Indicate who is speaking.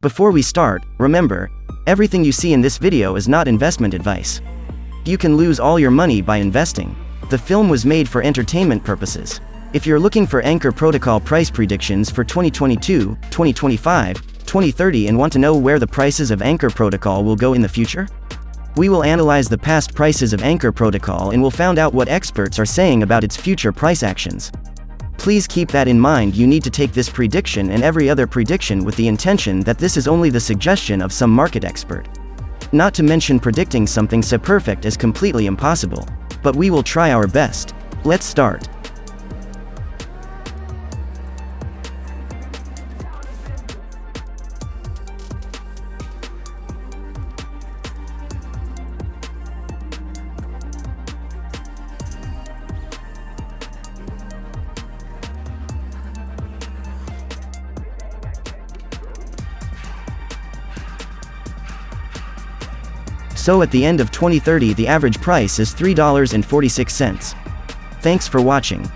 Speaker 1: Before we start, remember, everything you see in this video is not investment advice. You can lose all your money by investing. The film was made for entertainment purposes. If you're looking for Anchor Protocol price predictions for 2022, 2025, 2030 and want to know where the prices of Anchor Protocol will go in the future, we will analyze the past prices of Anchor Protocol and will find out what experts are saying about its future price actions. Please keep that in mind. You need to take this prediction and every other prediction with the intention that this is only the suggestion of some market expert. Not to mention predicting something so perfect is completely impossible. But we will try our best. Let's start. So at the end of 2030 the average price is $3.46. Thanks for watching.